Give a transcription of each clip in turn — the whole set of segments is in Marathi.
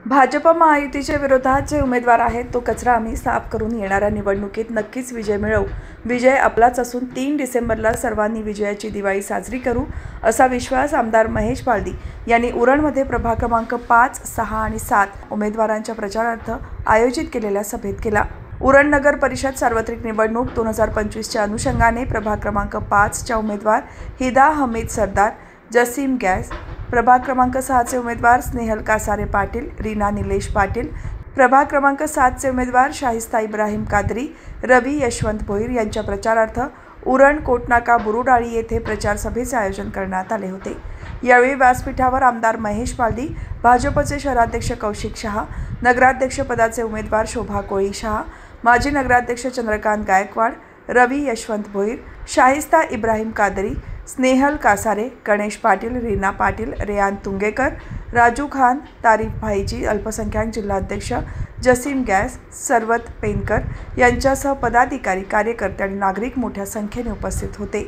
भाजप महायुतीच्या विरोधात जे उमेदवार आहेत तो कचरा आम्ही साफ करून येणाऱ्या निवडणुकीत नक्कीच विजय मिळवू। विजय आपलाच असून 3 डिसेंबरला सर्वांनी विजयाची दिवाळी साजरी करू असा विश्वास आमदार महेश पालदी यांनी उरणमध्ये प्रभाग क्रमांक 5, 6 आणि 7 उमेदवारांच्या प्रचारार्थ आयोजित केलेल्या सभेत केला। उरण नगर परिषद सार्वत्रिक निवडणूक 2025च्या अनुषंगाने प्रभाग क्रमांक 5च्या उमेदवार हिदा हमीद सरदार, जसीम गॅस, प्रभाग क्रमांक 6चे उमेदवार स्नेहल कासारे पाटील, रीना निलेश पाटील, प्रभाग क्रमांक 7चे उमेदवार शाहिस्ता इब्राहिम कादरी, रवी यशवंत भोईर यांच्या प्रचारार्थ उरण कोटनाका बुरुडाळी येथे प्रचार सभेचे आयोजन करण्यात आले होते। यावेळी व्यासपीठावर आमदार महेश पालदी, भाजपचे शहराध्यक्ष कौशिक शहा, नगराध्यक्ष पदाचे उमेदवार शोभा कोळी शहा, माजी नगराध्यक्ष चंद्रकांत गायकवाड, रवी यशवंत भोईर, शाहिस्ता इब्राहिम कादरी, स्नेहल कासारे, गणेश पाटील, रीना पाटील, रेयान तुंगेकर, राजू खान, तारीफ भाईजी, अल्पसंख्याक जिल्हाध्यक्ष जसीम गॅस, सरवत पेनकर यांच्यासह पदाधिकारी, कार्यकर्ते आणि नागरिक मोठ्या संख्येने उपस्थित होते।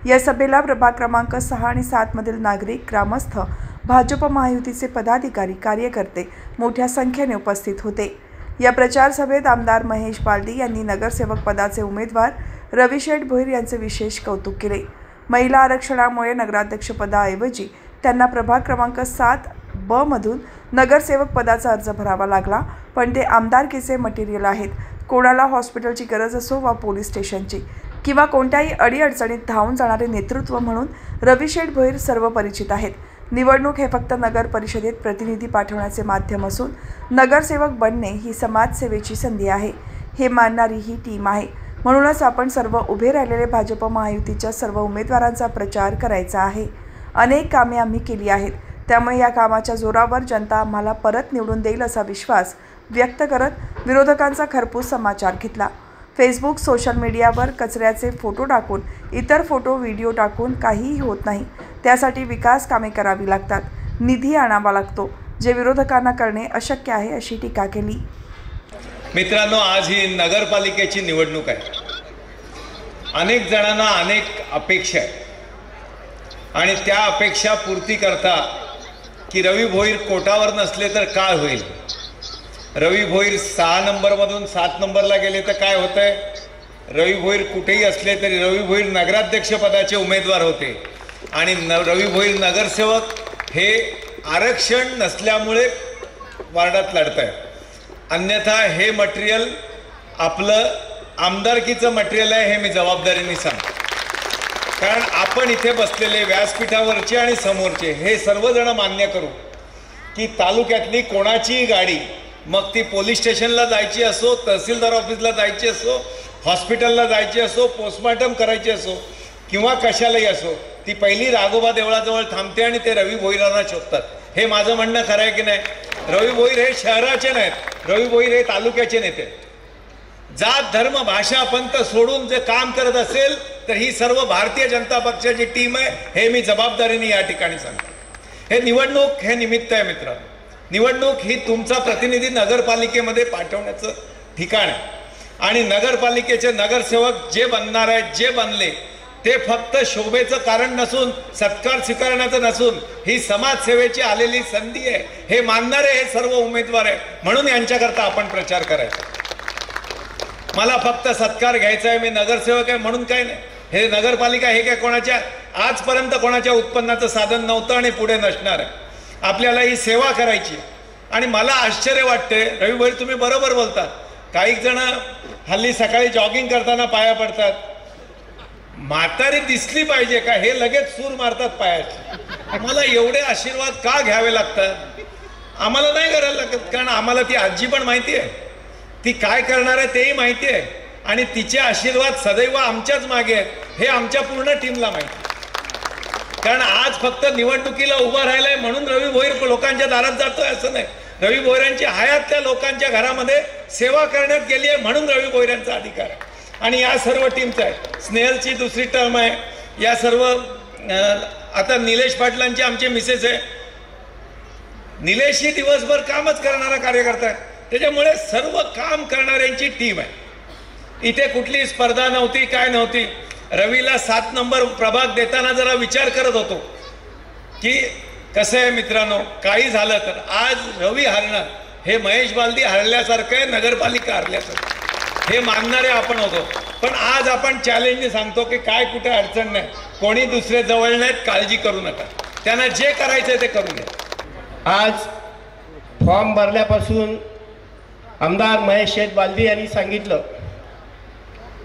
या सभेला प्रभाग क्रमांक 6 आणि 7 मधील नागरिक, ग्रामस्थ, भाजप महायुतीचे पदाधिकारी, कार्यकर्ते मोठ्या संख्येने उपस्थित होते। या प्रचार सभेत आमदार महेश पालदी यांनी नगरसेवक पदाचे उमेदवार रविशेठ भोईर यांचे विशेष कौतुक केले। महिला आरक्षणामुळे नगराध्यक्षपदाऐवजी त्यांना प्रभाग क्रमांक 7B मधून नगरसेवक पदाचा अर्ज भरावा लागला, पण ते आमदारकीचे मटेरियल आहेत। कोणाला हॉस्पिटलची गरज असो वा पोलीस स्टेशनची किंवा कोणत्याही अडीअडचणीत धावून जाणारे नेतृत्व म्हणून रविशेठ भोईर सर्व परिचित आहेत। निवडणूक हे फक्त नगर परिषदेत प्रतिनिधी पाठवण्याचे माध्यम असून नगरसेवक बनणे ही समाजसेवेची संधी आहे, हे मानणारी ही टीम आहे। म्हणूनच आपण सर्व उभे राहिलेले भाजप महायुतीच्या सर्व उमेदवारांचा प्रचार करायचा आहे। अनेक कामे आम्ही केली आहेत, त्यामुळे या कामाच्या जोरावर जनता आम्हाला परत निवडून देईल असा विश्वास व्यक्त करत विरोधकांचा खरपूस समाचार घेतला। फेसबुक, सोशल मीडियावर कचऱ्याचे फोटो टाकून, इतर फोटो व्हिडिओ टाकून काहीही होत नाही। त्यासाठी विकास कामे करावी लागतात, निधी आणावा लागतो, जे विरोधकांना करणे अशक्य आहे अशी टीका केली। मित्रांनो, आज ही नगरपालिकेची निवडणूक आहे। अनेक जणांना अनेक अपेक्षा आहेत आणि त्या अपेक्षा पूर्ती करता की रवी भोईर कोटावर नसले तर काय होईल, रवी भोईर 6 नंबरमधून 7 नंबरला गेले तर काय होतंय, रवी भोईर कुठेही असले तरी रवी भोईर नगराध्यक्ष पदाचे उमेदवार होते आणि रवी भोईर नगरसेवक हे आरक्षण नसल्यामुळे वार्डात लढत आहे। अन्यथा हे मटेरियल आपलं आमदारकीचं मटेरियल आहे, हे मी जबाबदारीने सांगतो। कारण आपण इथे बसलेले व्यासपीठावरचे आणि समोरचे हे सर्वजण मान्य करू की तालुक्यातली कोणाचीही गाडी, मग ती पोलीस स्टेशनला जायची असो, तहसीलदार ऑफिसला जायची असो, हॉस्पिटलला जायची असो, पोस्टमॉर्टम करायची असो किंवा कशालाही असो, ती पहिली राघोबा देवळाजवळ थांबते आणि ते रवी भोईरांना शोधतात। हे माझं म्हणणं खरं आहे की नाही? रवी भोईर हे शहराचे नाहीत, रवी भोईर हे तालुक्याचे नेते। जात, धर्म, भाषा, पंथ सोडून जे काम करत असेल तर ही सर्व भारतीय जनता पक्षाची टीम आहे, हे मी जबाबदारीने या ठिकाणी सांगतो। हे निवडणूक हे निमित्त आहे मित्रांनो। निवडणूक ही तुमचा प्रतिनिधी नगरपालिकेमध्ये पाठवण्याचं ठिकाण आहे आणि नगरपालिकेचे नगरसेवक जे बनणार आहेत, जे बनले ते फक्त शोभेचं कारण नसून, सत्कार स्वीकारण्याचं नसून, ही समाजसेवेची आलेली संधी आहे, हे मानणारे हे सर्व उमेदवार आहे। म्हणून यांच्याकरता आपण प्रचार करायचा। मला फक्त सत्कार घ्यायचा आहे, मी नगरसेवक आहे म्हणून काय नाही। हे नगरपालिका हे काय कोणाच्या आजपर्यंत कोणाच्या उत्पन्नाचं साधन नव्हतं आणि पुढे नसणार आहे। आपल्याला ही सेवा करायची आणि मला आश्चर्य वाटते, रवी भोईर तुम्ही बरोबर बोलतात, काही जण हल्ली सकाळी जॉगिंग करताना पाया पडतात। म्हातारी दिसली पाहिजे का हे लगेच सूर मारतात पायाची। आम्हाला एवढे आशीर्वाद का घ्यावे लागतात? आम्हाला नाही करायला लागत, कारण आम्हाला ती आजी पण माहिती आहे, ती काय करणार आहे तेही माहिती आहे आणि तिचे आशीर्वाद सदैव आमच्याच मागे आहेत, हे आमच्या पूर्ण टीमला माहिती आहे। कारण आज फक्त निवडणुकीला उभा राहिलाय म्हणून रवी भोईर लोकांच्या दारात जातोय असं नाही। रवी भोईरांची हयात त्या लोकांच्या घरामध्ये सेवा करण्यात गेली आहे म्हणून रवी भोईरांचा अधिकार आहे आणि या सर्व टीमचा आहे। स्नेहलची दुसरी टर्म आहे, या सर्व आता निलेश पाटलांची आमचे मिसेस आहे। निलेश ही दिवसभर कामच करणारा कार्यकर्ता आहे, त्याच्यामुळे सर्व काम करणाऱ्यांची टीम आहे। इथे कुठली स्पर्धा नव्हती, काय नव्हती। रवीला 7 नंबर प्रभाग देताना जरा विचार करत होतो की कसं आहे मित्रांनो, काही झालं तर आज रवी हरणं हे महेश बालदी हरल्यासारखं आहे, नगरपालिका हरल्यासारखं, हे मानणारे आपण होतो. पण आज आपण चॅलेंजने सांगतो की काय कुठे अडचण नाही, कोणी दुसरे जवळ नाहीत, काळजी करू नका, त्यांना जे करायचंय ते करू द्या. आज फॉर्म भरल्यापासून आमदार महेश शेठ बालदी यांनी सांगितलं,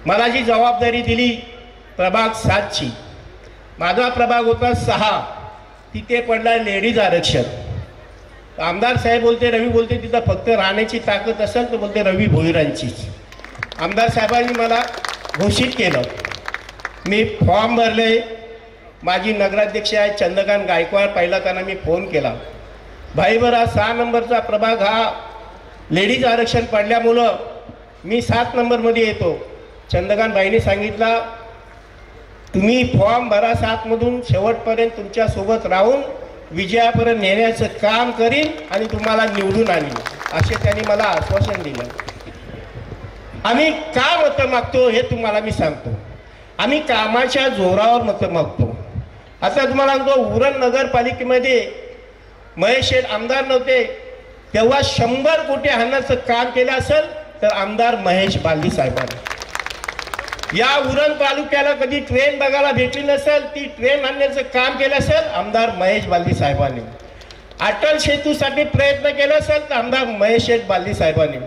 मला जी जबाबदारी दिली प्रभाग 7ची, माझा प्रभाग होता 6, तिथे पडला लेडीज आरक्षण. आमदार साहेब बोलते, रवी बोलते तिथं फक्त राहण्याची ताकद असेल तर बोलते रवी भोईरांचीच. आमदार साहेबांनी मला घोषित केलं, मी फॉर्म भरले. माझी नगराध्यक्ष आहे चंद्रकांत गायकवाड, पहिला त्यांना मी फोन केला, भाई बरं 6 नंबरचा प्रभाग हा लेडीज आरक्षण पडल्यामुळं मी 7 नंबरमध्ये येतो. चंद्रकांत भाईने सांगितला, तुम्ही फॉर्म भरा 7मधून शेवटपर्यंत तुमच्यासोबत राहून विजयापर्यंत नेण्याचं काम करीन आणि तुम्हाला निवडून आणीन, असे त्यांनी मला आश्वासन दिलं. आम्ही का मतं मागतो हे तुम्हाला मी सांगतो. आम्ही कामाच्या जोरावर मतं मागतो. आता तुम्हाला सांगतो, उरण नगरपालिकेमध्ये महेश शेठ आमदार नव्हते तेव्हा 100 कोटी आणण्याचं काम केलं असेल तर आमदार महेश बालदी साहेबांनी. या उरण तालुक्याला कधी ट्रेन बघायला भेटली नसेल, ती ट्रेन आणण्याचं काम केलं असेल आमदार महेश बालदी साहेबांनी. अटल सेतूसाठी प्रयत्न केला असेल तर आमदार महेश शेठ बालदी साहेबांनी.